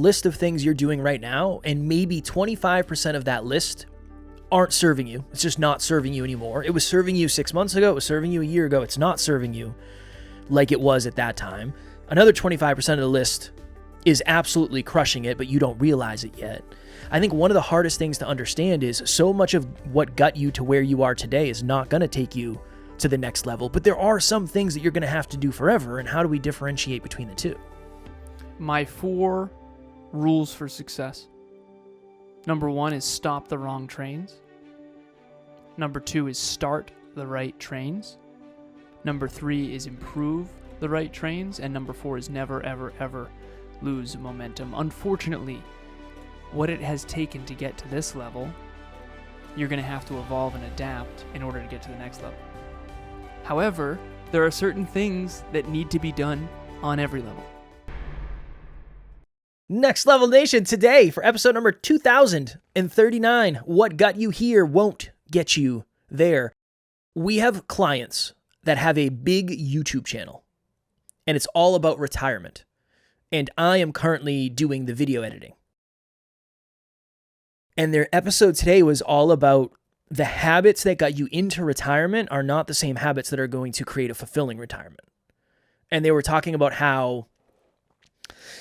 list of things you're doing right now, and maybe 25% of that list aren't serving you. It's just not serving you anymore. It was serving you 6 months ago. It was serving you a year ago. It's not serving you like it was at that time. Another 25% of the list is absolutely crushing it, but you don't realize it yet. I think one of the hardest things to understand is so much of what got you to where you are today is not going to take you to the next level, but there are some things that you're going to have to do forever, and how do we differentiate between the two? My 4 rules for success. Number 1 is stop the wrong trains. Number 2 is start the right trains. Number 3 is improve the right trains. And number 4 is never, ever, ever lose momentum. Unfortunately, what it has taken to get to this level, you're going to have to evolve and adapt in order to get to the next level. However, there are certain things that need to be done on every level. Next Level Nation, today for episode number 2039, what got you here won't get you there. We have clients that have a big YouTube channel, and it's all about retirement. And I am currently doing the video editing. And their episode today was all about the habits that got you into retirement are not the same habits that are going to create a fulfilling retirement. And they were talking about how,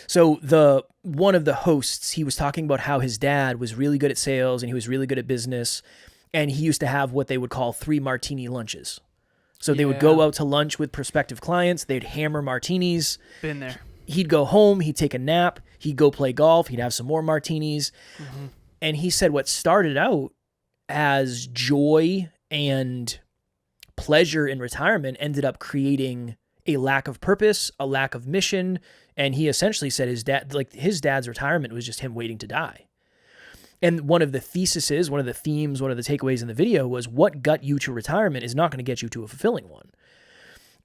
so one of the hosts, he was talking about how his dad was really good at sales and he was really good at business. And he used to have what they would call 3 martini lunches. So they would go out to lunch with prospective clients. They'd hammer martinis. Been there. He'd go home. He'd take a nap. He'd go play golf. He'd have some more martinis. Mm-hmm. And he said what started out as joy and pleasure in retirement ended up creating a lack of purpose, a lack of mission. And he essentially said his dad's retirement was just him waiting to die. And one of the theses, one of the themes, one of the takeaways in the video was what got you to retirement is not going to get you to a fulfilling one.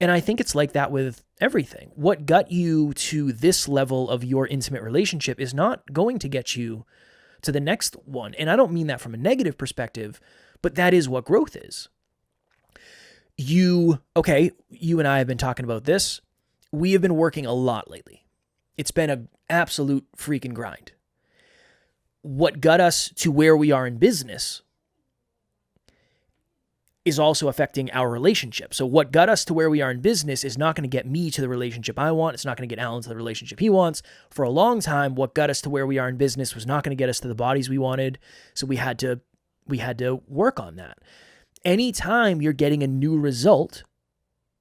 And I think it's like that with everything. What got you to this level of your intimate relationship is not going to get you to the next one. And I don't mean that from a negative perspective, but that is what growth is. You and I have been talking about this. We have been working a lot lately. It's been an absolute freaking grind. What got us to where we are in business is also affecting our relationship. So what got us to where we are in business is not going to get me to the relationship I want. It's not going to get Alan to the relationship he wants. For a long time, what got us to where we are in business was not going to get us to the bodies we wanted. So we had to work on that. Anytime you're getting a new result,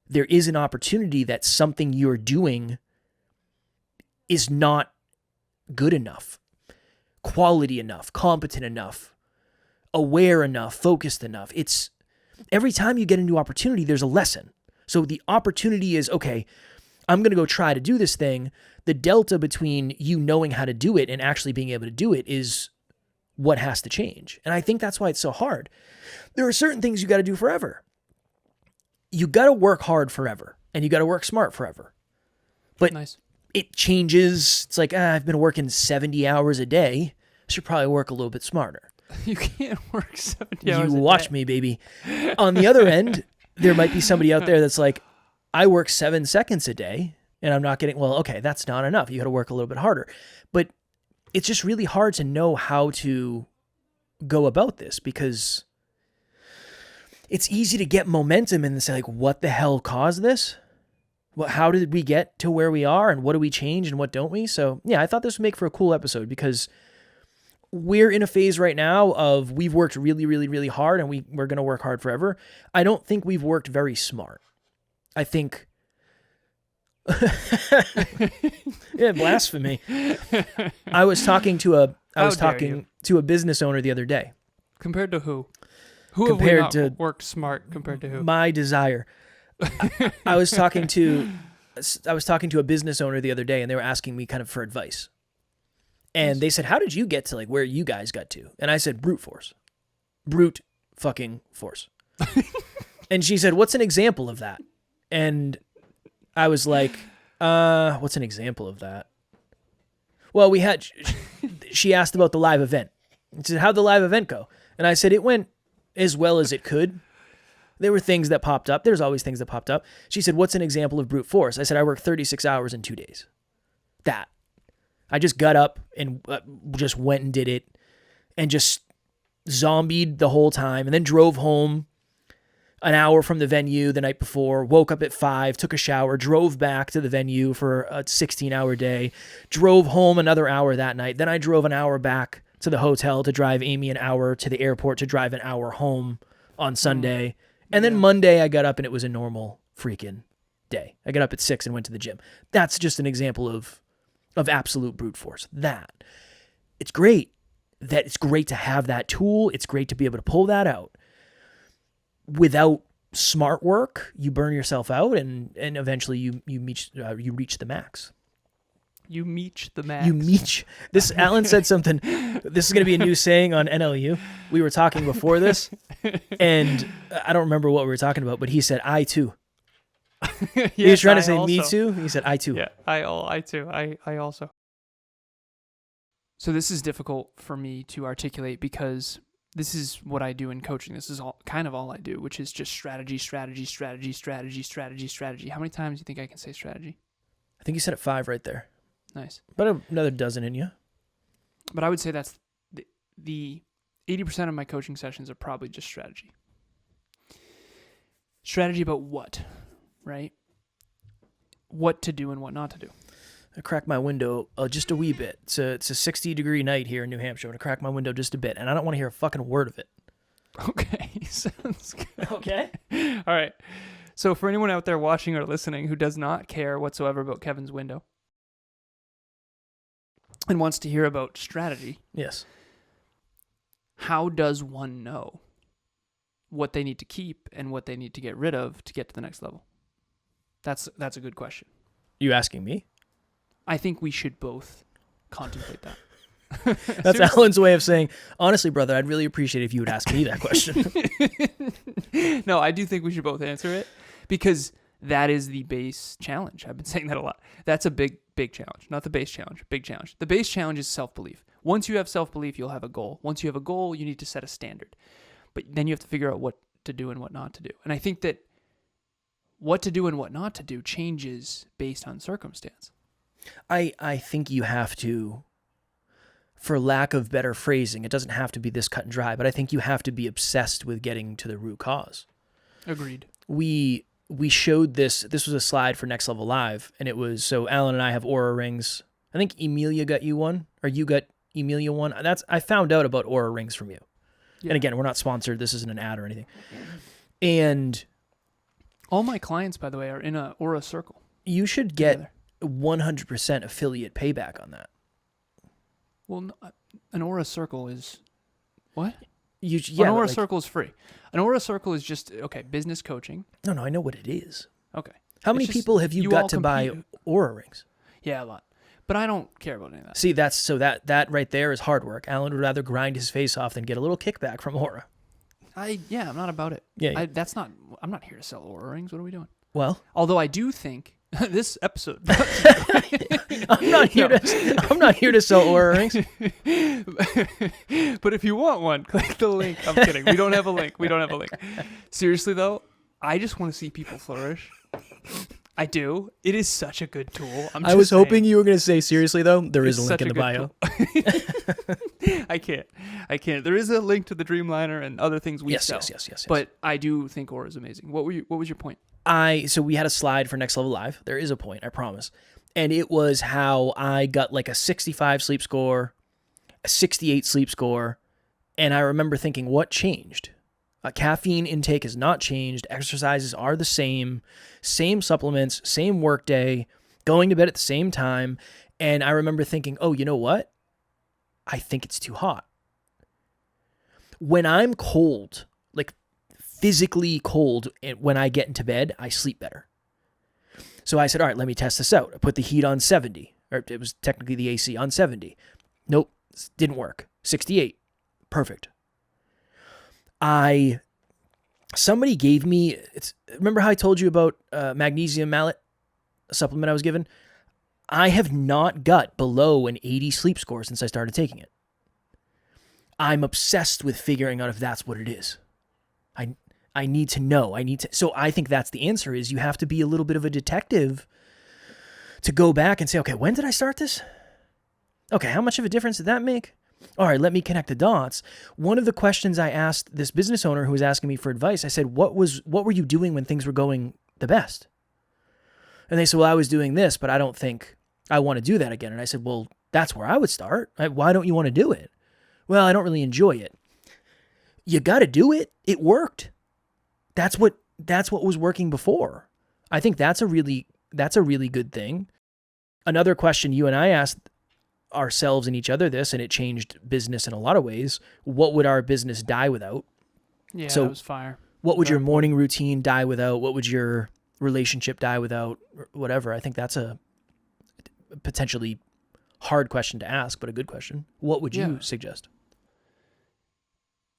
there is an opportunity that something you're doing is not good enough, quality enough, competent enough, aware enough, focused enough. It's every time you get a new opportunity, there's a lesson. So the opportunity is, okay, I'm going to go try to do this thing. The delta between you knowing how to do it and actually being able to do it is what has to change. And I think that's why it's so hard. There are certain things you got to do forever. You got to work hard forever and you got to work smart forever. But nice. It changes. It's like, I've been working 70 hours a day. I should probably work a little bit smarter. You can't work 70 hours a day. You watch me, baby. On the other end, there might be somebody out there that's like, I work 7 seconds a day and I'm not getting, well, okay, that's not enough. You got to work a little bit harder. But it's just really hard to know how to go about this because it's easy to get momentum and say, like, what the hell caused this? Well, how did we get to where we are and what do we change and what don't we? So yeah, I thought this would make for a cool episode because we're in a phase right now of we've worked really, really, really hard and we're going to work hard forever. I don't think we've worked very smart. I think, yeah, blasphemy. I was talking to a business owner the other day. Compared to who? Who compared have we not worked smart compared to who? My desire. I was talking to a business owner the other day, and they were asking me kind of for advice. And they said, "How did you get to like where you guys got to?" And I said, "Brute force, brute fucking force." And she said, "What's an example of that?" And I was like, "What's an example of that?" Well, she asked about the live event. She said, "How'd the live event go?" And I said, "It went as well as it could. There were things that popped up. There's always things that popped up." She said, "What's an example of brute force?" I said, "I worked 36 hours in 2 days." That. I just got up and just went and did it and just zombied the whole time, and then drove home an hour from the venue the night before, woke up at 5, took a shower, drove back to the venue for a 16-hour day, drove home another hour that night. Then I drove an hour back to the hotel to drive Amy an hour to the airport to drive an hour home on Sunday. And then Monday I got up and it was a normal freaking day. I got up at 6 and went to the gym. That's just an example of absolute brute force. It's great to have that tool. It's great to be able to pull that out. Without smart work, you burn yourself out, and eventually you reach the max. You meech the max. You meech. This Alan said something. This is going to be a new saying on NLU. We were talking before this, and I don't remember what we were talking about, but he said, "I too." Yes, he was trying to say also. "me too." He said, "I too." Yeah, I too. I also. So this is difficult for me to articulate because this is what I do in coaching. This is all I do, which is just strategy. How many times do you think I can say strategy? I think you said it 5 right there. Nice. But another dozen in you. But I would say that's the 80% of my coaching sessions are probably just strategy. Strategy about what, right? What to do and what not to do. I crack my window just a wee bit. It's a 60-degree night here in New Hampshire. I'm going to crack my window just a bit, and I don't want to hear a fucking word of it. Okay, sounds good. Okay. All right. So for anyone out there watching or listening who does not care whatsoever about Kevin's window and wants to hear about strategy, Yes. how does one know what they need to keep and what they need to get rid of to get to the next level? That's a good question. You asking me? I think we should both contemplate that. That's Alan's way of saying, honestly, brother, I'd really appreciate it if you would ask me that question. No, I do think we should both answer it because that is the base challenge. I've been saying that a lot. That's a big challenge, not the base challenge, big challenge. The base challenge is self-belief. Once you have self-belief, you'll have a goal. Once you have a goal, you need to set a standard. But then you have to figure out what to do and what not to do. And I think that what to do and what not to do changes based on circumstance. I think you have to, for lack of better phrasing, it doesn't have to be this cut and dry, but I think you have to be obsessed with getting to the root cause. Agreed. We showed this was a slide for Next Level Live, and it was, so Alan and I have Aura rings. I think Emilia got you one, or you got Emilia one. I found out about Aura rings from you. Yeah. And again, we're not sponsored. This isn't an ad or anything. And all my clients, by the way, are in a Aura circle. You should get 100% affiliate payback on that. Well, an Aura circle is what? An Aura circle is free. An Aura circle is just business coaching. No, I know what it is. Okay. How many people have you got to buy Aura rings? Yeah, a lot. But I don't care about any of that. See, that right there is hard work. Alan would rather grind his face off than get a little kickback from Aura. I'm not about it. Yeah. I'm not here to sell Aura rings. What are we doing? Well, although I do think this episode. I'm not here to sell Aura rings. But if you want one, click the link. I'm kidding. We don't have a link. Seriously though, I just want to see people flourish. I do. It is such a good tool. I was hoping you were going to say seriously though. There is a link in the bio. I can't. There is a link to the Dreamliner and other things we sell. Yes. But I do think Aura is amazing. What was your point? So we had a slide for Next Level Live. There is a point, I promise. And it was how I got like a 65 sleep score, a 68 sleep score. And I remember thinking, what changed? Caffeine intake has not changed. Exercises are the same supplements, same work day, going to bed at the same time. And I remember thinking, oh, you know what? I think it's too hot. When I'm cold, like physically cold, when I get into bed, I sleep better. So I said, all right, let me test this out. I put the heat on 70, or it was technically the AC on 70. Nope, didn't work. 68, perfect. Somebody gave me, remember how I told you about magnesium malate, a supplement I was given? I have not got below an 80 sleep score since I started taking it. I'm obsessed with figuring out if that's what it is. I need to know. So I think that's the answer is you have to be a little bit of a detective to go back and say, okay, when did I start this? Okay, how much of a difference did that make? All right, let me connect the dots. One of the questions I asked this business owner who was asking me for advice, I said, what were you doing when things were going the best? And they said, well, I was doing this, but I don't think I want to do that again. And I said, well, that's where I would start. Why don't you want to do it? Well, I don't really enjoy it. You got to do it. It worked. That's what was working before. I think that's a really good thing. Another question you and I asked ourselves and each other this, and it changed business in a lot of ways. What would our business die without? Yeah, so that was fire. What would your morning routine die without? What would your relationship die without? Whatever. I think that's a potentially hard question to ask, but a good question. What would you suggest?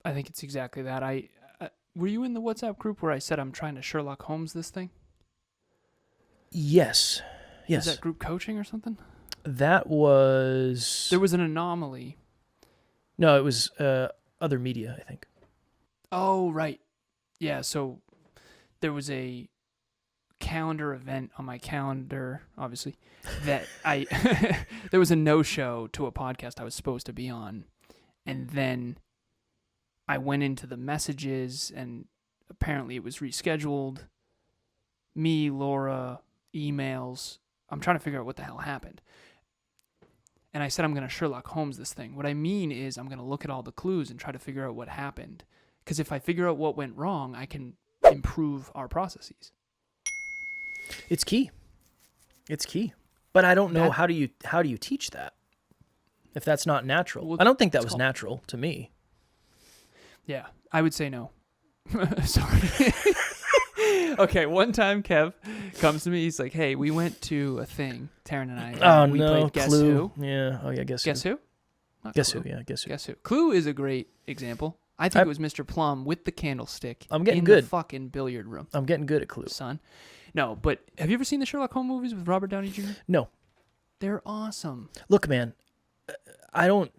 I think it's exactly that. Were you in the WhatsApp group where I said I'm trying to Sherlock Holmes this thing? Yes. Is that group coaching or something? That was... There was an anomaly. No, it was other media, I think. Oh, right. Yeah, so there was a calendar event on my calendar, obviously, that there was a no-show to a podcast I was supposed to be on, and then I went into the messages, and apparently it was rescheduled. Me, Laura, emails. I'm trying to figure out what the hell happened. And I said I'm going to Sherlock Holmes this thing. What I mean is I'm going to look at all the clues and try to figure out what happened. Because if I figure out what went wrong, I can improve our processes. It's key. It's key. But I don't know how do you teach that if that's not natural? Well, I don't think that was natural to me. Yeah, I would say no. Sorry. Okay, one time Kev comes to me. He's like, "Hey, we went to a thing, Taryn and I. Oh, we no, played Guess Clue. Who." Yeah. Oh, yeah, Guess Who. Guess Who? Not Guess Clue. Who, yeah, Guess Who. Guess Who. Clue is a great example. I think it was Mr. Plum with the candlestick I'm getting in good. the fucking billiard room. I'm getting good at Clue. Son. No, but have you ever seen the Sherlock Holmes movies with Robert Downey Jr.? No. They're awesome. Look, man, I don't...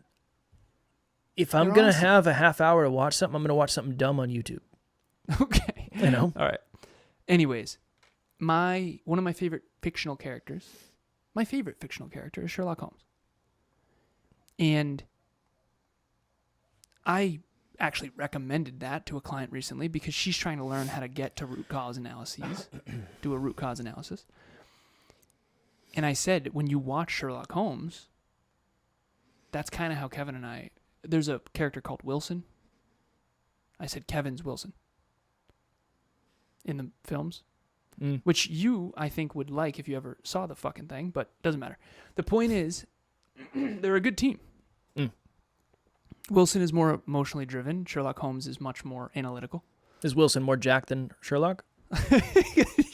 If I'm going to have a half hour to watch something, I'm going to watch something dumb on YouTube. Okay. You know? All right. Anyways, one of my favorite fictional characters is Sherlock Holmes. And I actually recommended that to a client recently because she's trying to learn how to get to root cause analyses, do a root cause analysis. And I said, when you watch Sherlock Holmes, that's kind of how Kevin and I... There's a character called Wilson. I said, Kevin's Wilson. In the films. Which you, I think, would like if you ever saw the fucking thing, but doesn't matter. The point is, they're a good team. Wilson is more emotionally driven. Sherlock Holmes is much more analytical. Is Wilson more Jack than Sherlock?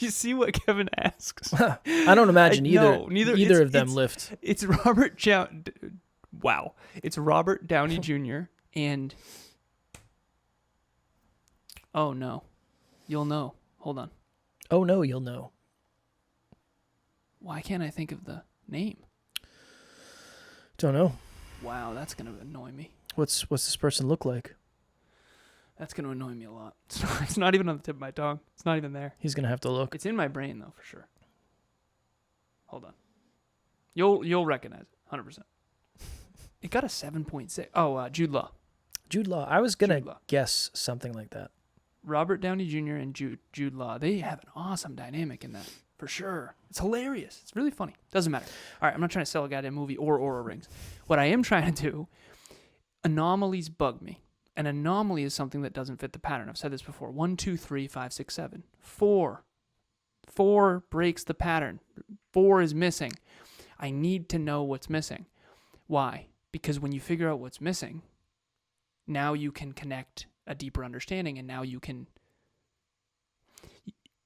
You see what Kevin asks? I don't imagine either of them lift. It's Wow. It's Robert Downey Jr. and... Oh, no. You'll know. Hold on. Oh, no, you'll know. Why can't I think of the name? Don't know. Wow, that's going to annoy me. What's this person look like? That's going to annoy me a lot. It's not even on the tip of my tongue. It's not even there. He's going to have to look. It's in my brain, though, for sure. Hold on. You'll recognize it, 100%. It got a 7.6. Oh, Jude Law. Jude Law. I was going to guess something like that. Robert Downey Jr. and Jude Law. They have an awesome dynamic in that, for sure. It's hilarious. It's really funny. Doesn't matter. All right, I'm not trying to sell a goddamn movie or Aura Rings. What I am trying to do, anomalies bug me. An anomaly is something that doesn't fit the pattern. I've said this before. 1, 2, 3, 5, 6, 7. 4. 4 breaks the pattern. 4 is missing. I need to know what's missing. Why? Because when you figure out what's missing, now you can connect a deeper understanding, and now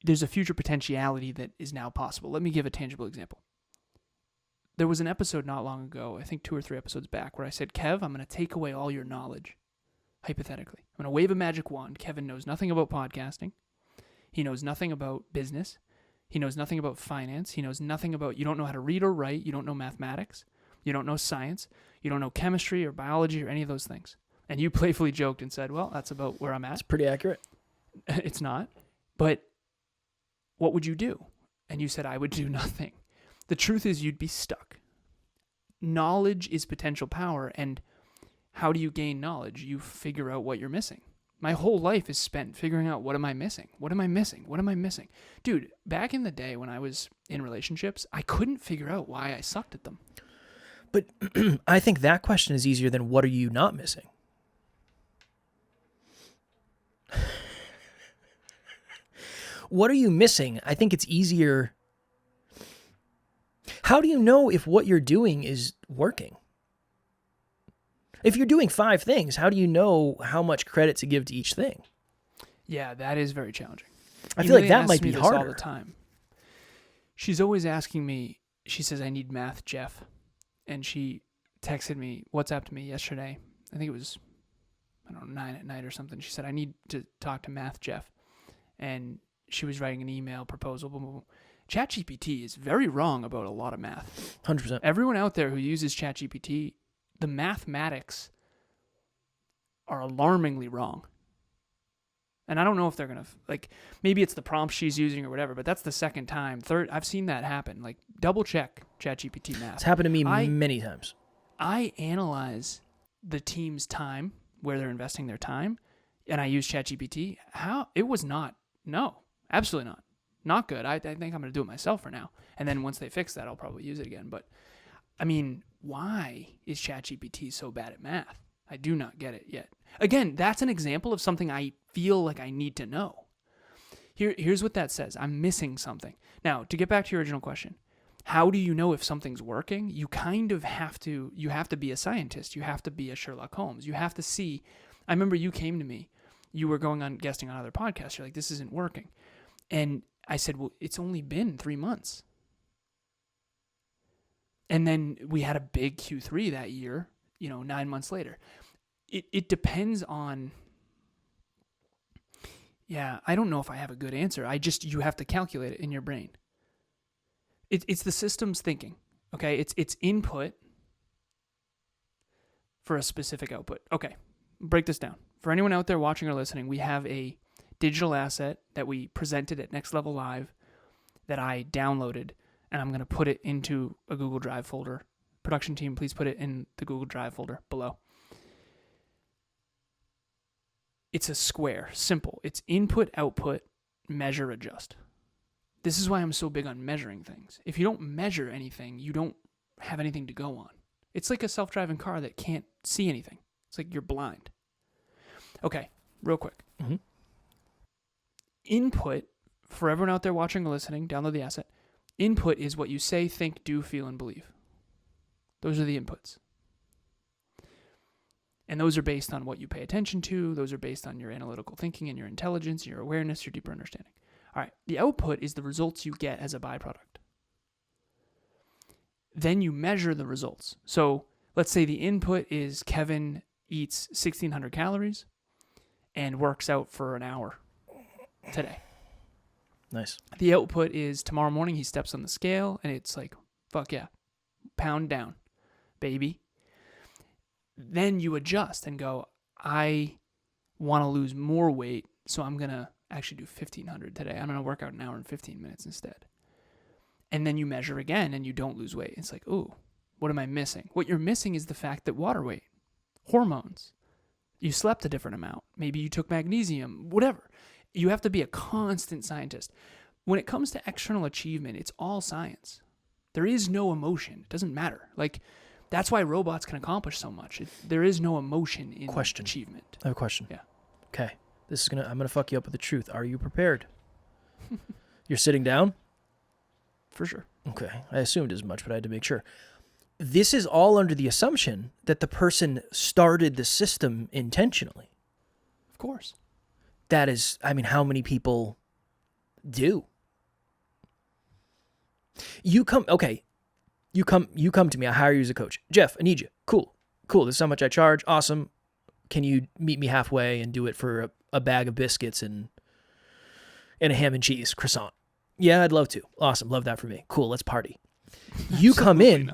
there's a future potentiality that is now possible. Let me give a tangible example. There was an episode not long ago, I think 2 or 3 episodes back, where I said, Kev, I'm going to take away all your knowledge, hypothetically. I'm going to wave a magic wand. Kevin knows nothing about podcasting. He knows nothing about business. He knows nothing about finance. He knows nothing about, you don't know how to read or write. You don't know mathematics. You don't know science. You don't know chemistry or biology or any of those things. And you playfully joked and said, well, that's about where I'm at. It's pretty accurate. It's not. But what would you do? And you said, I would do nothing. The truth is you'd be stuck. knowledge is potential power. And how do you gain knowledge? You figure out what you're missing. My whole life is spent figuring out, what am I missing? What am I missing? What am I missing? Dude, back in the day when I was in relationships, I couldn't figure out why I sucked at them. But I think that question is easier than what are you not missing? What are you missing? I think it's easier. How do you know if what you're doing is working? If you're doing 5 things, how do you know how much credit to give to each thing? Yeah, that is very challenging. I feel like that might be harder. All the time. She's always asking me, she says, I need math, Jeff. And she texted me, WhatsApped me yesterday. I think it was, 9 at night or something. She said, I need to talk to math, Jeff. And she was writing an email proposal. Boom, boom, boom. ChatGPT is very wrong about a lot of math. 100%. Everyone out there who uses ChatGPT, the mathematics are alarmingly wrong. And I don't know if they're going to, maybe it's the prompt she's using or whatever, but that's the second time. Third, I've seen that happen. Double check ChatGPT math. It's happened to me many times. I analyze the team's time, where they're investing their time, and I use ChatGPT. It was not, no, absolutely not. Not good. I think I'm going to do it myself for now. And then once they fix that, I'll probably use it again. But, why is ChatGPT so bad at math? I do not get it yet. Again, that's an example of something I feel like I need to know. Here's what that says. I'm missing something. Now, to get back to your original question, how do you know if something's working? You kind of have to be a scientist. You have to be a Sherlock Holmes. You have to see. I remember you came to me. You were going on guesting on other podcasts. You're like, this isn't working. And I said, well, it's only been 3 months. And then we had a big Q3 that year, 9 months later. It depends on, I don't know if I have a good answer. You have to calculate it in your brain. It's the system's thinking, okay? It's input for a specific output. Okay, break this down. For anyone out there watching or listening, we have a digital asset that we presented at Next Level Live that I downloaded, and I'm going to put it into a Google Drive folder. Production team, please put it in the Google Drive folder below. It's a square, simple. It's input, output, measure, adjust. This is why I'm so big on measuring things. If you don't measure anything, you don't have anything to go on. It's like a self-driving car that can't see anything. It's like you're blind. Okay, real quick. Mm-hmm. Input, for everyone out there watching or listening, download the asset. Input is what you say, think, do, feel, and believe. Those are the inputs. And those are based on what you pay attention to. Those are based on your analytical thinking and your intelligence, your awareness, your deeper understanding. All right, the output is the results you get as a byproduct. Then you measure the results. So let's say the input is Kevin eats 1,600 calories and works out for an hour today. Nice. The output is tomorrow morning he steps on the scale and it's like, fuck yeah, pound down, baby. Then you adjust and go, I want to lose more weight, so I'm going to actually do 1,500 today. I'm going to work out an hour and 15 minutes instead. And then you measure again and you don't lose weight. It's like, ooh, what am I missing? What you're missing is the fact that water weight, hormones, you slept a different amount. Maybe you took magnesium, whatever. You have to be a constant scientist. When it comes to external achievement, it's all science. There is no emotion. It doesn't matter. That's why robots can accomplish so much. There is no emotion in achievement. I have a question. Yeah. Okay. I'm gonna fuck you up with the truth. Are you prepared? You're sitting down? For sure. Okay. I assumed as much, but I had to make sure. This is all under the assumption that the person started the system intentionally. Of course. That is, how many people do? You come to me, I hire you as a coach. Jeff, I need you. Cool. This is how much I charge. Awesome. Can you meet me halfway and do it for a bag of biscuits and a ham and cheese croissant? Yeah, I'd love to. Awesome. Love that for me. Cool. Let's party. You come in.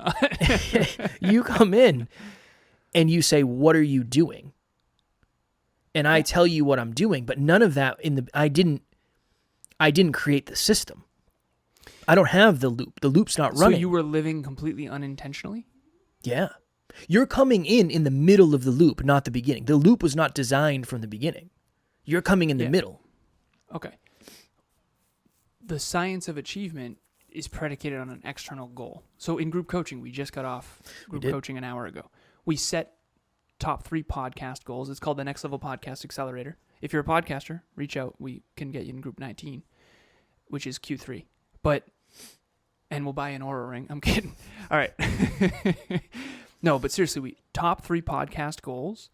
You come in and you say, what are you doing? And I tell you what I'm doing, but none of that I didn't create the system. I don't have the loop. The loop's not running. So you were living completely unintentionally? Yeah. You're coming in the middle of the loop, not the beginning. The loop was not designed from the beginning. You're coming in the middle. Okay. The science of achievement is predicated on an external goal. So in group coaching, we just got off group coaching an hour ago. We set top 3 podcast goals. It's called the Next Level Podcast Accelerator. If you're a podcaster, reach out. We can get you in group 19, which is Q3. And we'll buy an Aura ring. I'm kidding. All right. No, but seriously, we top 3 podcast goals,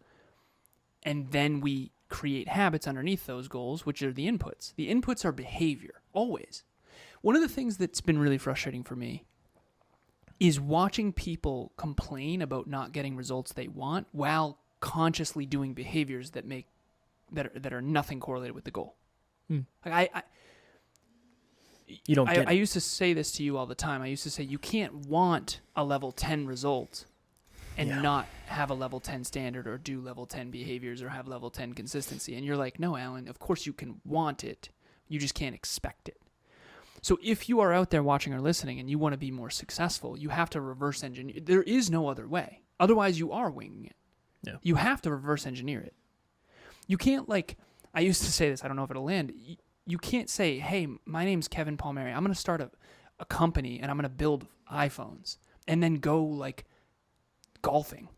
and then we create habits underneath those goals, which are the inputs. The inputs are behavior, always. One of the things that's been really frustrating for me is watching people complain about not getting results they want while consciously doing behaviors that are nothing correlated with the goal. Like You don't get I used to say this to you all the time. I used to say, you can't want a level 10 result and not have a level 10 standard or do level 10 behaviors or have level 10 consistency. And you're like, no, Alan, of course you can want it. You just can't expect it. So if you are out there watching or listening and you want to be more successful, you have to reverse engineer. There is no other way. Otherwise, you are winging it. Yeah. You have to reverse engineer it. You can't, I used to say this, I don't know if it'll land. You can't say, hey, my name's Kevin Palmieri. I'm going to start a company and I'm going to build iPhones and then go golfing.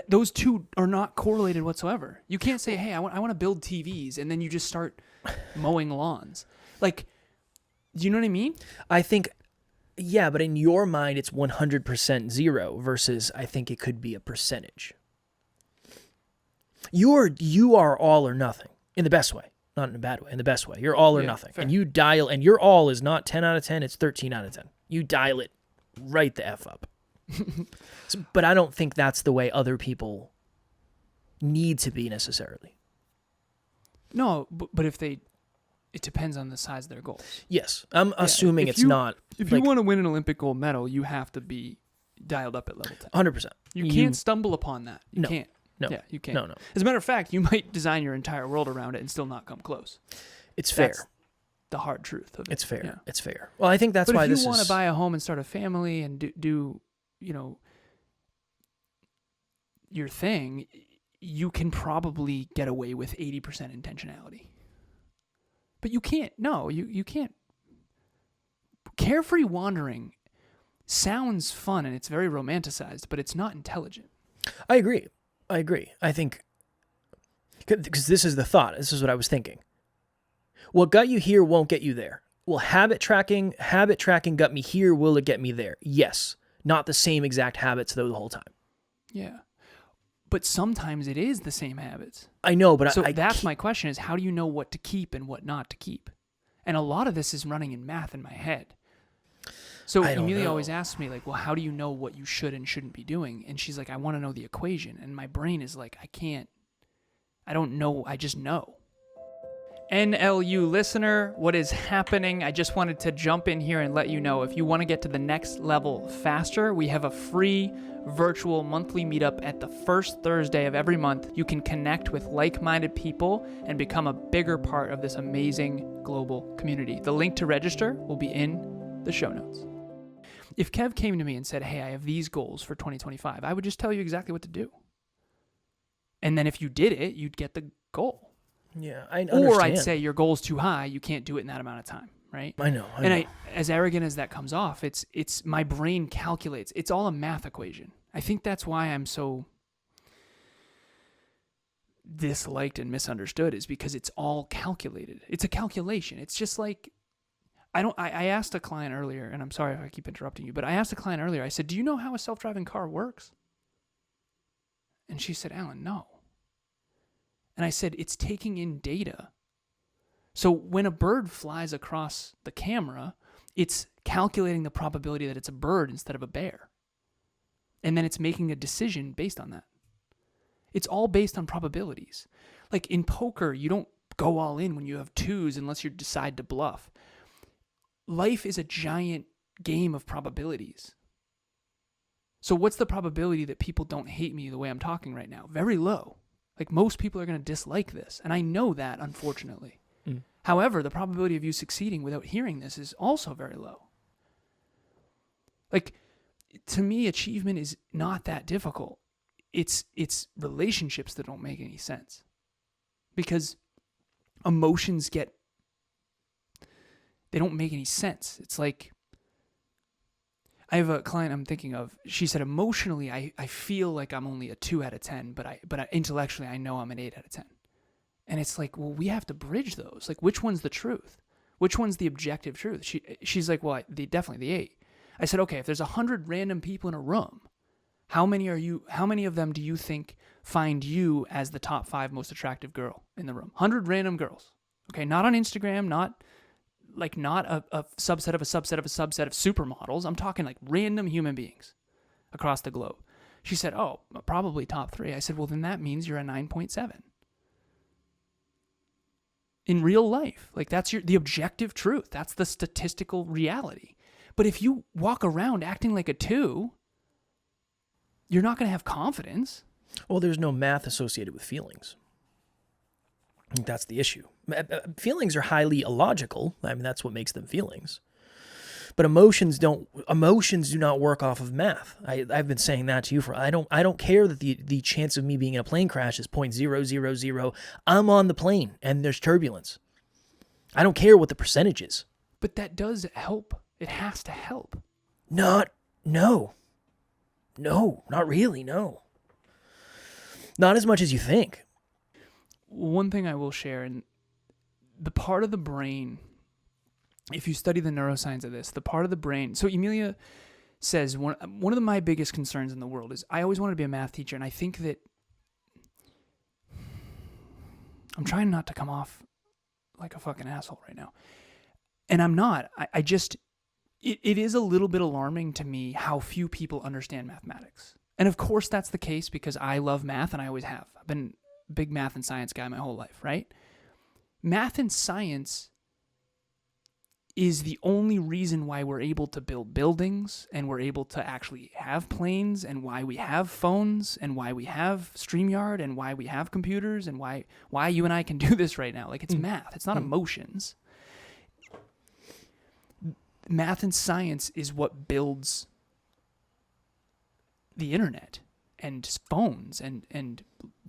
Those two are not correlated whatsoever. You can't say, hey, I want to build TVs and then you just start mowing lawns. Do you know what I mean? I think, yeah, but in your mind, it's 100% zero versus I think it could be a percentage. You are all or nothing in the best way. Not in a bad way, in the best way. You're all or nothing. Fair. And you dial, and your all is not 10 out of 10, it's 13 out of 10. You dial it right the F up. But I don't think that's the way other people need to be necessarily. No, but it depends on the size of their goals. Yes, I'm assuming it's not. If you want to win an Olympic gold medal, you have to be dialed up at level 10. 100%. You can't stumble upon that. You can't. No. Yeah, you can't. No. As a matter of fact, you might design your entire world around it and still not come close. It's fair. That's the hard truth of it. It's fair. Yeah. It's fair. Well, I think that's why this is... But if you want to buy a home and start a family and do your thing, you can probably get away with 80% intentionality. But you can't. No, you can't. Carefree wandering sounds fun and it's very romanticized, but it's not intelligent. I agree. I think, because this is the thought. This is what I was thinking. What got you here won't get you there. Well, habit tracking got me here. Will it get me there? Yes. Not the same exact habits though the whole time. Yeah. But sometimes it is the same habits. I know, but so that's my question is, how do you know what to keep and what not to keep? And a lot of this is running in math in my head. So Amelia always asks me, well, how do you know what you should and shouldn't be doing? And she's like, I want to know the equation. And my brain is like, I don't know, I just know. NLU listener, what is happening? I just wanted to jump in here and let you know, if you want to get to the next level faster, we have a free virtual monthly meetup at the first Thursday of every month. You can connect with like-minded people and become a bigger part of this amazing global community. The link to register will be in the show notes. If Kev came to me and said, hey, I have these goals for 2025, I would just tell you exactly what to do. And then if you did it, you'd get the goal. Yeah, I understand. Or I'd say your goal's too high, you can't do it in that amount of time, right? I know. As arrogant as that comes off, it's my brain calculates. It's all a math equation. I think that's why I'm so disliked and misunderstood, is because it's all calculated. It's a calculation. It's just like, I asked a client earlier, and I'm sorry if I keep interrupting you, but I asked a client earlier, I said, do you know how a self-driving car works? And she said, Alan, no. And I said, it's taking in data. So when a bird flies across the camera, it's calculating the probability that it's a bird instead of a bear. And then it's making a decision based on that. It's all based on probabilities. Like in poker, you don't go all in when you have twos unless you decide to bluff. Life is a giant game of probabilities. So what's the probability that people don't hate me the way I'm talking right now? Very low. Like most people are going to dislike this. And I know that, unfortunately. However, the probability of you succeeding without hearing this is also very low. Like, to me, achievement is not that difficult. It's relationships that don't make any sense. Because emotions they don't make any sense. It's like, I have a client I'm thinking of. She said, emotionally, I feel like I'm only a 2 out of 10, but intellectually, I know I'm an 8 out of 10. And it's like, well, we have to bridge those. Like, which one's the truth? Which one's the objective truth? She's like, well, definitely the 8. I said, okay, if there's 100 random people in a room, how many of them do you think find you as the top 5 most attractive girl in the room? 100 random girls. Okay, not on Instagram, not a subset of a subset of a subset of supermodels. I'm talking like random human beings across the globe. She said, oh, probably top 3. I said, well, then that means you're a 9.7. In real life, like that's the objective truth. That's the statistical reality. But if you walk around acting like a 2, you're not going to have confidence. Well, there's no math associated with feelings. I think that's the issue. Feelings are highly illogical. I mean, that's what makes them feelings. But emotions do not work off of math. I've been saying that to you I don't care that the chance of me being in a plane crash is 0.000. I'm on the plane and there's turbulence. I don't care what the percentage is. But that does help. It has to help. No, not really, no. Not as much as you think. One thing I will share, and the part of the brain, if you study the neuroscience of this, the part of the brain, so Emilia says, one of my biggest concerns in the world is I always wanted to be a math teacher, and I think that I'm trying not to come off like a fucking asshole right now. And I'm not. It is a little bit alarming to me how few people understand mathematics. And of course that's the case because I love math and I always have. I've been a big math and science guy my whole life, right? Math and science is the only reason why we're able to build buildings and we're able to actually have planes and why we have phones and why we have StreamYard and why we have computers and why you and I can do this right now. Like, it's math. It's not emotions. Math and science is what builds the internet and phones and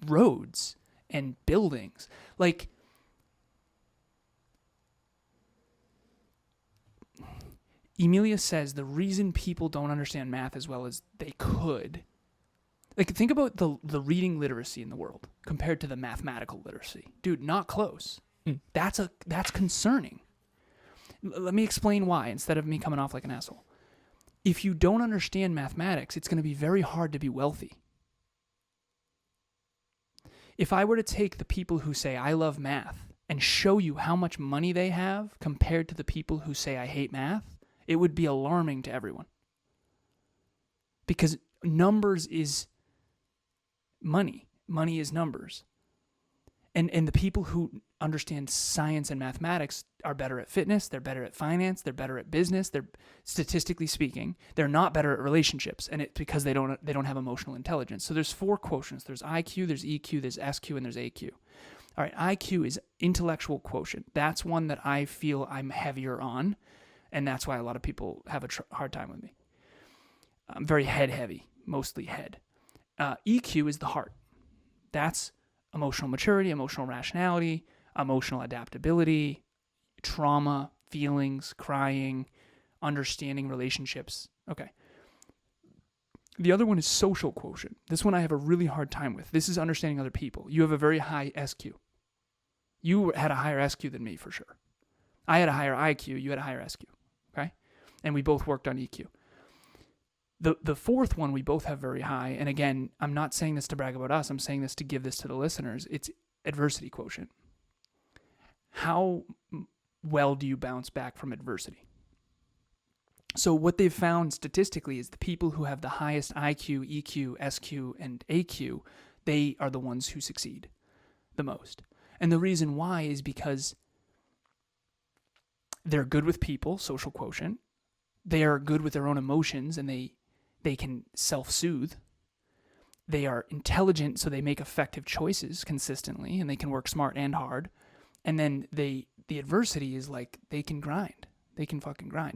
roads and buildings. Like, Emilia says the reason people don't understand math as well as they could, like, think about the reading literacy in the world compared to the mathematical literacy. Dude, not close. That's concerning. Let me explain why instead of me coming off like an asshole. If you don't understand mathematics, it's going to be very hard to be wealthy. If I were to take the people who say, I love math, and show you how much money they have compared to the people who say, I hate math, it would be alarming to everyone. Because numbers is money. Money is numbers. And the people who understand science and mathematics are better at fitness, they're better at finance, they're better at business, they're statistically speaking, they're not better at relationships, and it's because they don't have emotional intelligence. So there's 4 quotients. There's IQ, there's EQ, there's SQ, and there's AQ. All right, IQ is intellectual quotient. That's one that I feel I'm heavier on, and that's why a lot of people have a hard time with me. I'm very head heavy, mostly head. EQ is the heart. That's emotional maturity, emotional rationality, emotional adaptability, trauma, feelings, crying, understanding relationships. Okay. The other one is social quotient. This one I have a really hard time with. This is understanding other people. You have a very high SQ. You had a higher SQ than me for sure. I had a higher IQ. You had a higher SQ. Okay? And we both worked on EQ. The fourth one we both have very high, and again, I'm not saying this to brag about us, I'm saying this to give this to the listeners, it's adversity quotient. How well do you bounce back from adversity? So what they've found statistically is the people who have the highest IQ, EQ, SQ, and AQ, they are the ones who succeed the most. And the reason why is because they're good with people, social quotient. They are good with their own emotions, and they can self-soothe. They are intelligent, so they make effective choices consistently, and they can work smart and hard. And then the adversity is like they can grind. They can fucking grind.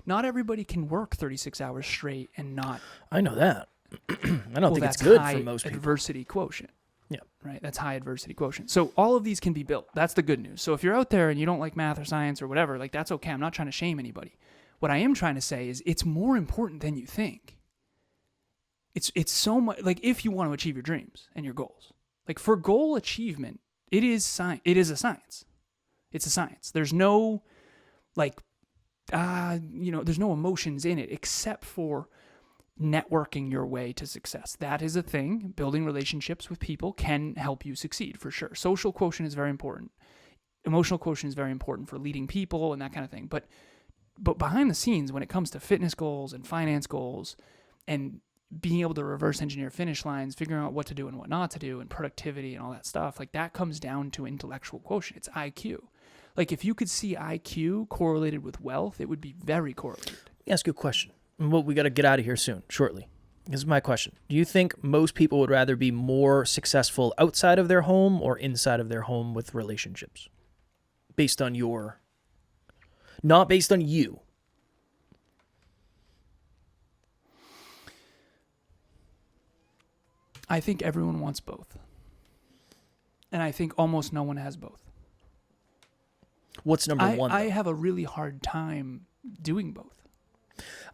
Not everybody can work 36 hours straight and not. I know that. I don't think it's good for most people. Adversity quotient. Yeah. Right. That's high adversity quotient. So all of these can be built. That's the good news. So if you're out there and you don't like math or science or whatever, like that's okay. I'm not trying to shame anybody. What I am trying to say is it's more important than you think. It's so much like if you want to achieve your dreams and your goals. Like for goal achievement, it is a science. It's a science. There's no there's no emotions in it except for networking your way to success. That is a thing. Building relationships with people can help you succeed for sure. Social quotient is very important. Emotional quotient is very important for leading people and that kind of thing. But behind the scenes, when it comes to fitness goals and finance goals and being able to reverse engineer finish lines, figuring out what to do and what not to do, and productivity and all that stuff, like that comes down to intellectual quotient. It's IQ. Like if you could see IQ correlated with wealth, it would be very correlated. Let me ask you a question. Well, we got to get out of here soon, shortly. This is my question. Do you think most people would rather be more successful outside of their home or inside of their home with relationships? Based on not based on you. I think everyone wants both. And I think almost no one has both. What's number one? I have a really hard time doing both.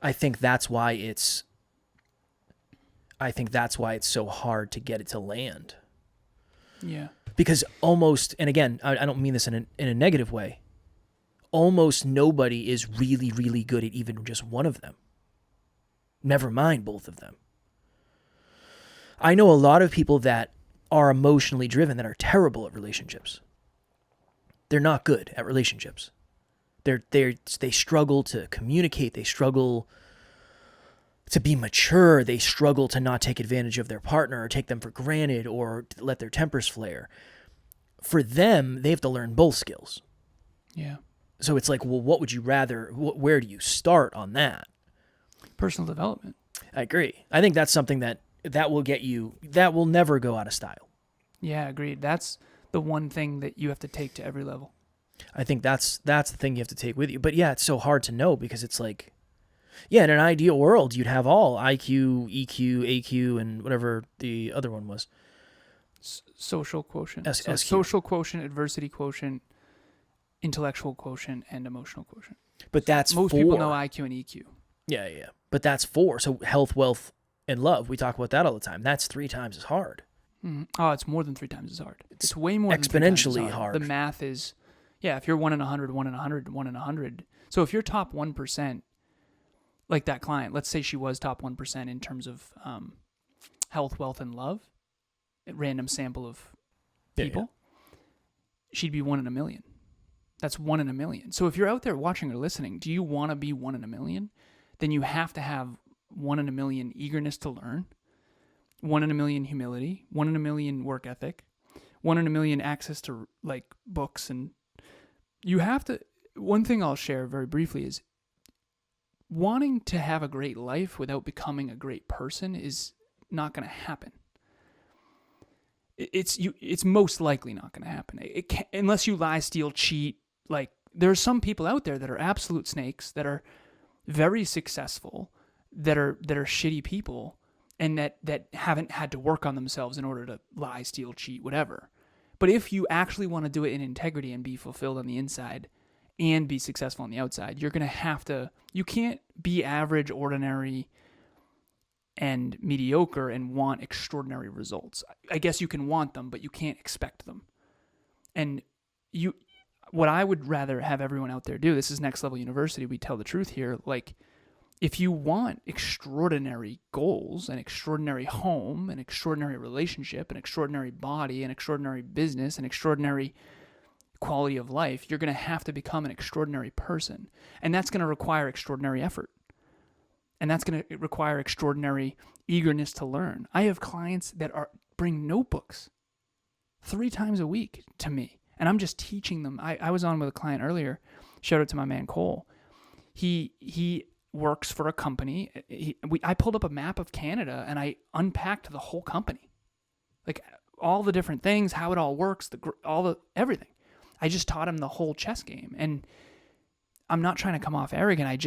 I think that's why it's so hard to get it to land. Yeah. Because almost, and again, I don't mean this in a negative way, almost nobody is really, really good at even just one of them. Never mind both of them. I know a lot of people that are emotionally driven that are terrible at relationships. They're not good at relationships. They struggle to communicate. They struggle to be mature. They struggle to not take advantage of their partner or take them for granted or let their tempers flare. For them, they have to learn both skills. Yeah. So it's like, well, what would you rather, where do you start on that? Personal development. I agree. I think that's something that will get you, that will never go out of style. Yeah, agreed. That's the one thing that you have to take to every level. I think that's the thing you have to take with you. But yeah, it's so hard to know because it's like, yeah, in an ideal world, you'd have all IQ, EQ, AQ, and whatever the other one was. Social quotient. SQ. Social quotient, adversity quotient, intellectual quotient, and emotional quotient. But that's most people know IQ and EQ. Yeah. But that's 4. So health, wealth, and love. We talk about that all the time. That's 3 times as hard. Mm-hmm. Oh, it's more than 3 times as hard. It's way more exponentially than 3 times as hard. The math is, if you're 1 in 100, 1 in 100, 1 in 100. So if you're top 1%, like that client, let's say she was top 1% in terms of health, wealth, and love, a random sample of people, she'd be 1 in a million. That's 1 in a million. So if you're out there watching or listening, do you want to be 1 in a million? Then you have to have 1 in a million eagerness to learn, 1 in a million humility, 1 in a million work ethic, 1 in a million access to like books. And you have to, one thing I'll share very briefly is wanting to have a great life without becoming a great person is not going to happen. It's most likely not going to happen. Unless you lie, steal, cheat. Like there are some people out there that are absolute snakes, that are very successful, that are shitty people, and that haven't had to work on themselves in order to lie, steal, cheat, whatever. But if you actually want to do it in integrity and be fulfilled on the inside and be successful on the outside, you're going to have to, you can't be average, ordinary, and mediocre and want extraordinary results. I guess you can want them, but you can't expect them. And what I would rather have everyone out there do, this is Next Level University, we tell the truth here, like, if you want extraordinary goals, an extraordinary home, an extraordinary relationship, an extraordinary body, an extraordinary business, an extraordinary quality of life, you're going to have to become an extraordinary person. And that's going to require extraordinary effort. And that's going to require extraordinary eagerness to learn. I have clients that bring notebooks 3 times a week to me. And I'm just teaching them. I was on with a client earlier. Shout out to my man Cole. He works for a company. I pulled up a map of Canada and I unpacked the whole company, like all the different things, how it all works, everything. I just taught him the whole chess game, and I'm not trying to come off arrogant.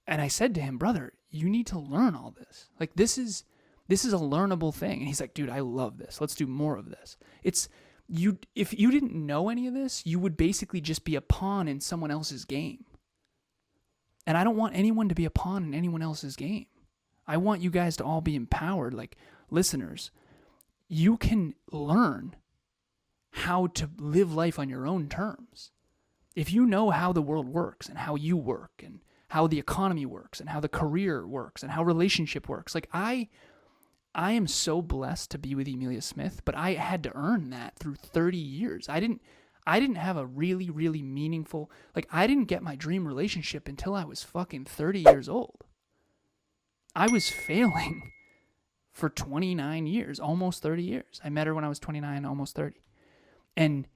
And I said to him, brother, you need to learn all this. Like, this is a learnable thing. And he's like, dude, I love this. Let's do more of this. If you didn't know any of this, you would basically just be a pawn in someone else's game. And I don't want anyone to be a pawn in anyone else's game. I want you guys to all be empowered. Like, listeners, you can learn how to live life on your own terms. If you know how the world works and how you work and how the economy works and how the career works and how relationship works. Like, I am so blessed to be with Emilia Smith, but I had to earn that through 30 years. I didn't have a really, really meaningful, like, I didn't get my dream relationship until I was fucking 30 years old. I was failing for 29 years, almost 30 years. I met her when I was 29, almost 30. And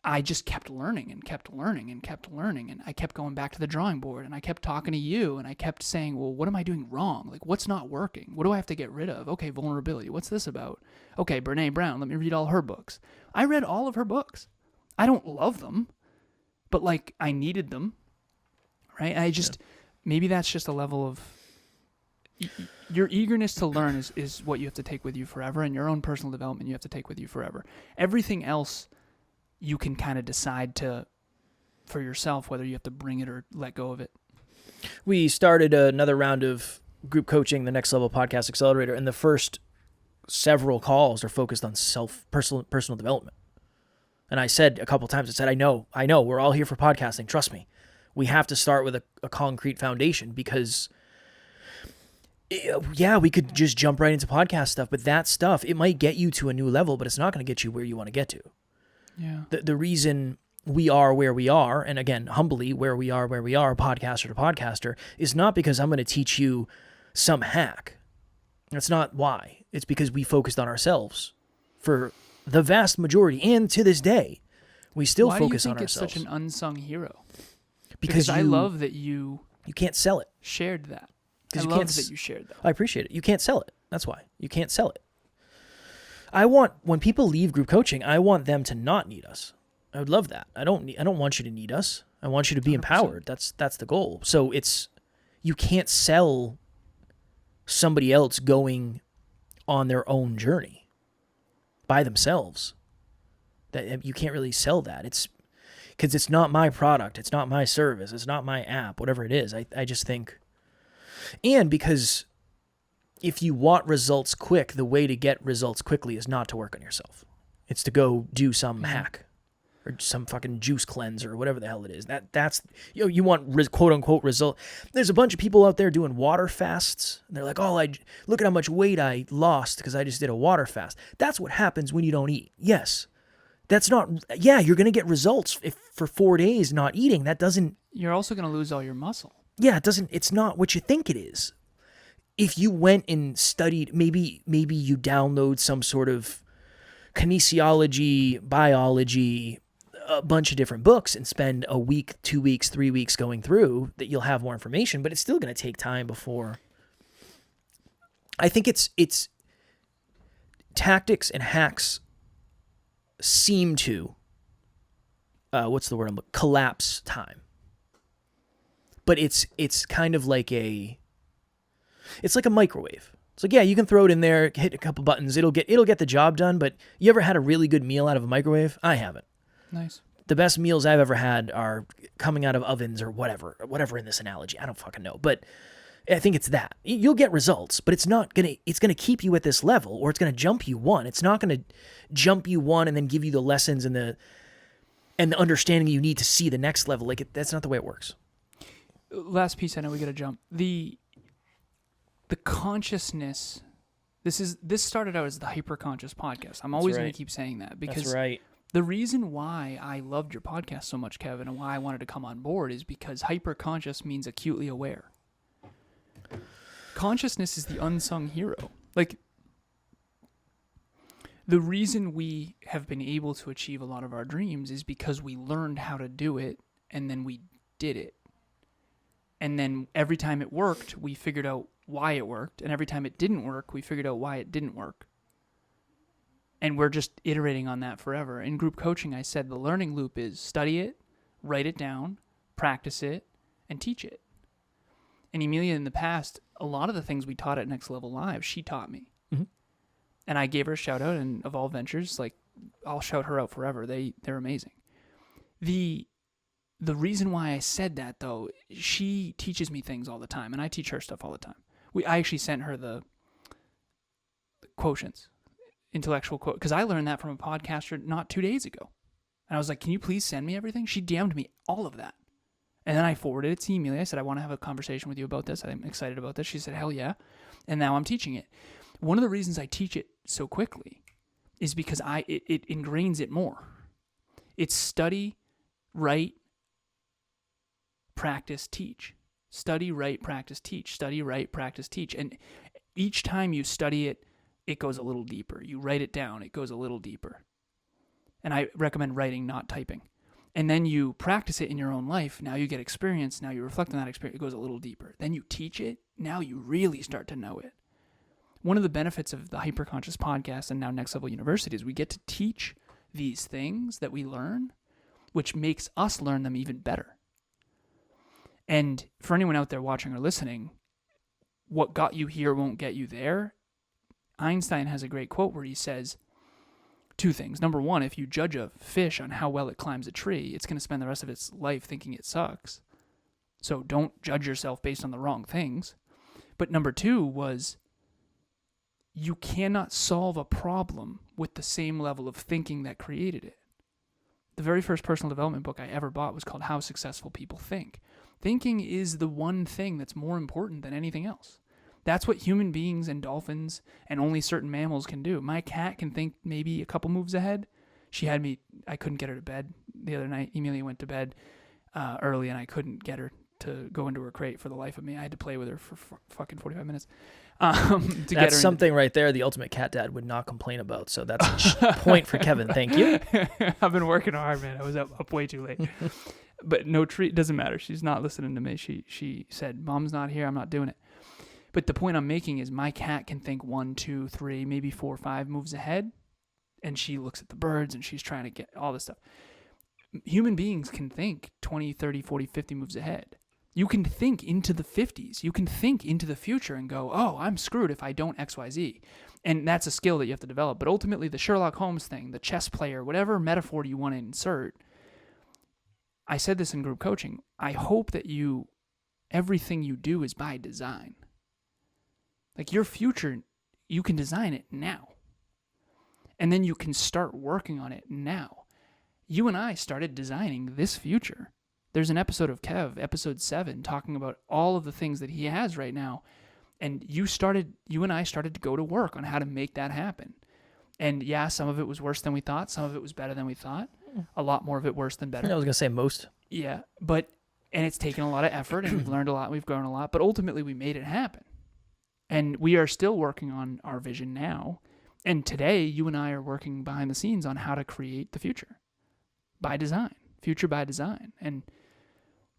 I just kept learning and kept learning and kept learning. And I kept going back to the drawing board and I kept talking to you and I kept saying, well, what am I doing wrong? Like, what's not working? What do I have to get rid of? Okay, vulnerability. What's this about? Okay, Brene Brown. Let me read all her books. I read all of her books. I don't love them, but like, I needed them, right? Maybe that's just a level of, your eagerness to learn is what you have to take with you forever, and your own personal development you have to take with you forever. Everything else you can kind of decide for yourself whether you have to bring it or let go of it. We started another round of group coaching, the Next Level Podcast Accelerator, and the first several calls are focused on personal development. And I said a couple times, I know, we're all here for podcasting. Trust me. We have to start with a concrete foundation because, yeah, we could just jump right into podcast stuff, but that stuff, it might get you to a new level, but it's not going to get you where you want to get to. Yeah. The reason we are where we are, and again, humbly, where we are, podcaster to podcaster, is not because I'm going to teach you some hack. That's not why. It's because we focused on ourselves for the vast majority, and to this day, we still focus on ourselves. Why do you think it's such an unsung hero? Because I love that you can't sell it. Shared that. I love that you shared that. I appreciate it. You can't sell it. That's why. You can't sell it. When people leave group coaching, I want them to not need us. I would love that. I don't want you to need us. I want you to be 100%. Empowered. That's the goal. So you can't sell somebody else going on their own journey by themselves. That you can't really sell that. It's because it's not my product. It's not my service. It's not my app, whatever it is. I just think, and because if you want results quick, the way to get results quickly is not to work on yourself. It's to go do some hack or some fucking juice cleanse or whatever the hell it is. That's you want quote unquote result. There's a bunch of people out there doing water fasts. And they're like, oh, look at how much weight I lost because I just did a water fast. That's what happens when you don't eat. Yes. That's not, yeah, you're going to get results if for 4 days not eating. That doesn't. You're also going to lose all your muscle. Yeah, it's not what you think it is. If you went and studied, maybe you download some sort of kinesiology, biology, a bunch of different books and spend a week, 2 weeks, 3 weeks going through, that you'll have more information, but it's still going to take time before. I think it's tactics and hacks seem to, collapse time. But it's kind of like it's like a microwave. It's like, yeah, you can throw it in there, hit a couple buttons, it'll get the job done, but you ever had a really good meal out of a microwave? I haven't. Nice. The best meals I've ever had are coming out of ovens or whatever in this analogy. I don't fucking know, but I think it's that. You'll get results, but it's going to keep you at this level, or it's going to jump you one. It's not going to jump you one and then give you the lessons and the understanding you need to see the next level. That's not the way it works. Last piece, I know we got to jump. The consciousness, this started out as the hyper-conscious podcast. I'm always going to keep saying that because that's right. The reason why I loved your podcast so much, Kevin, and why I wanted to come on board is because hyper-conscious means acutely aware. Consciousness is the unsung hero. Like, the reason we have been able to achieve a lot of our dreams is because we learned how to do it, and then we did it. And then every time it worked, we figured out why it worked. And every time it didn't work, we figured out why it didn't work. And we're just iterating on that forever. In group coaching, I said the learning loop is study it, write it down, practice it, and teach it. And Emilia, in the past, a lot of the things we taught at Next Level Live, she taught me. Mhm. And I gave her a shout out, and Evolve Ventures, like, I'll shout her out forever. They're amazing. The reason why I said that, though, she teaches me things all the time, and I teach her stuff all the time. I actually sent her the quotients, intellectual quote, because I learned that from a podcaster not 2 days ago. And I was like, can you please send me everything? She DM'd me all of that. And then I forwarded it to Emilia. I said, I want to have a conversation with you about this. I'm excited about this. She said, hell yeah. And now I'm teaching it. One of the reasons I teach it so quickly is because it ingrains it more. It's study, write, practice, teach. Study, write, practice, teach. Study, write, practice, teach. And each time you study it, it goes a little deeper. You write it down, it goes a little deeper. And I recommend writing, not typing. And then you practice it in your own life. Now you get experience. Now you reflect on that experience. It goes a little deeper. Then you teach it. Now you really start to know it. One of the benefits of the Hyperconscious podcast and now Next Level University is we get to teach these things that we learn, which makes us learn them even better. And for anyone out there watching or listening, what got you here won't get you there. Einstein has a great quote where he says, two things. Number one, if you judge a fish on how well it climbs a tree, it's going to spend the rest of its life thinking it sucks. So don't judge yourself based on the wrong things. But number two was, you cannot solve a problem with the same level of thinking that created it. The very first personal development book I ever bought was called How Successful People Think. Thinking is the one thing that's more important than anything else. That's what human beings and dolphins and only certain mammals can do. My cat can think maybe a couple moves ahead. I couldn't get her to bed the other night. Emilia went to bed early and I couldn't get her to go into her crate for the life of me. I had to play with her for fucking 45 minutes. That's something right there the ultimate cat dad would not complain about. So that's a point for Kevin. Thank you. I've been working hard, man. I was up way too late. But no treat. Doesn't matter. She's not listening to me. She said, Mom's not here. I'm not doing it. But the point I'm making is my cat can think 1, 2, 3, maybe 4, 5 moves ahead. And she looks at the birds and she's trying to get all this stuff. Human beings can think 20, 30, 40, 50 moves ahead. You can think into the 50s. You can think into the future and go, oh, I'm screwed if I don't X, Y, Z. And that's a skill that you have to develop. But ultimately, the Sherlock Holmes thing, the chess player, whatever metaphor you want to insert, I said this in group coaching. I hope that everything you do is by design. Like your future, you can design it now. And then you can start working on it now. You and I started designing this future. There's an episode of Kev, episode 7, talking about all of the things that he has right now. And you and I started to go to work on how to make that happen. And yeah, some of it was worse than we thought. Some of it was better than we thought. A lot more of it worse than better. I was going to say most. Yeah, and it's taken a lot of effort, and we've learned a lot, we've grown a lot, but ultimately we made it happen. And we are still working on our vision now. And today, you and I are working behind the scenes on how to create the future by design, future by design. And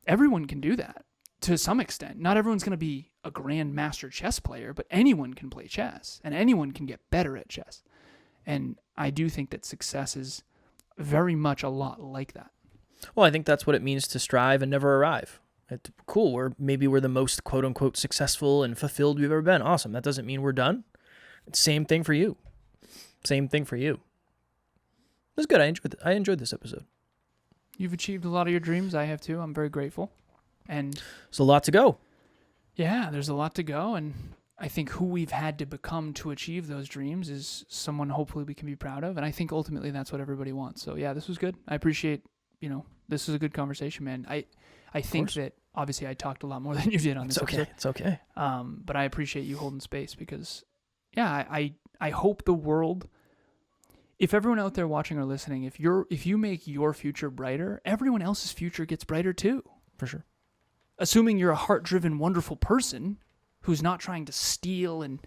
everyone can do that to some extent. Not everyone's going to be a grand master chess player, but anyone can play chess, and anyone can get better at chess. And I do think that success is very much a lot like that. Well, I think that's what it means to strive and never arrive. It's cool. Maybe we're the most quote unquote successful and fulfilled we've ever been. Awesome. That doesn't mean we're done. It's same thing for you. Same thing for you. It was good. I enjoyed this episode. You've achieved a lot of your dreams. I have too. I'm very grateful. And there's a lot to go. Yeah, there's a lot to go. And I think who we've had to become to achieve those dreams is someone hopefully we can be proud of. And I think ultimately that's what everybody wants. So yeah, this was good. I appreciate, this was a good conversation, man. I think that obviously I talked a lot more than you did on this episode. It's okay. But I appreciate you holding space because, yeah, I hope the world, if everyone out there watching or listening, if you make your future brighter, everyone else's future gets brighter too. For sure. Assuming you're a heart-driven, wonderful person who's not trying to steal and...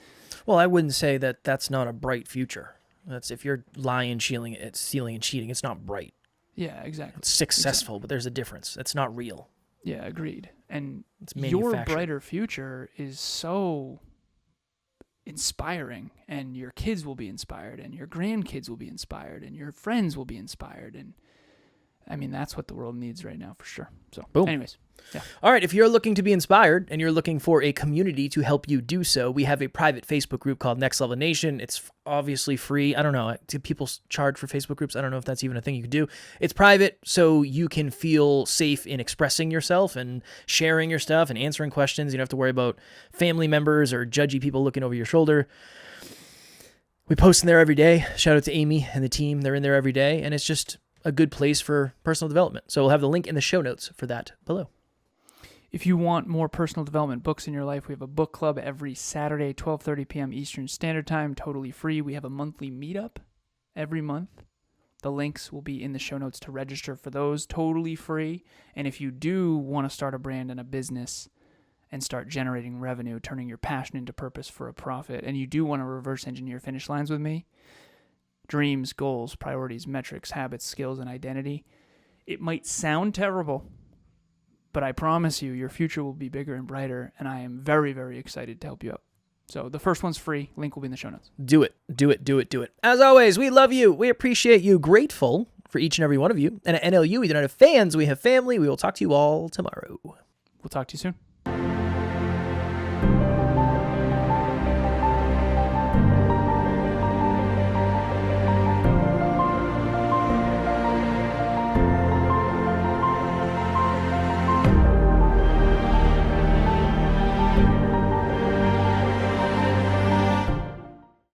Well, I wouldn't say that that's not a bright future. That's if you're lying, stealing, and cheating, it's not bright. Yeah, exactly. It's successful, but there's a difference. It's not real. Yeah, agreed. And it's your brighter future is so inspiring, and your kids will be inspired, and your grandkids will be inspired, and your friends will be inspired, and I mean, that's what the world needs right now for sure. So, Boom. anyways, yeah. All right, if you're looking to be inspired and you're looking for a community to help you do so, we have a private Facebook group called Next Level Nation. It's obviously free. I don't know. Do people charge for Facebook groups? I don't know if that's even a thing you can do. It's private, so you can feel safe in expressing yourself and sharing your stuff and answering questions. You don't have to worry about family members or judgy people looking over your shoulder. We post in there every day. Shout out to Amy and the team. They're in there every day, and it's just a good place for personal development. So we'll have the link in the show notes for that below. If you want more personal development books in your life, we have a book club every Saturday, 12:30 p.m. Eastern Standard Time, totally free. We have a monthly meetup every month. The links will be in the show notes to register for those, totally free. And if you do want to start a brand and a business and start generating revenue, turning your passion into purpose for a profit, and you do want to reverse engineer finish lines with me, dreams, goals, priorities, metrics, habits, skills, and identity. It might sound terrible, but I promise you your future will be bigger and brighter, and I am very, very excited to help you out. So the first one's free. Link will be in the show notes. Do it. Do it. Do it. Do it. As always, we love you. We appreciate you. Grateful for each and every one of you. And at NLU, we don't have fans. We have family. We will talk to you all tomorrow. We'll talk to you soon.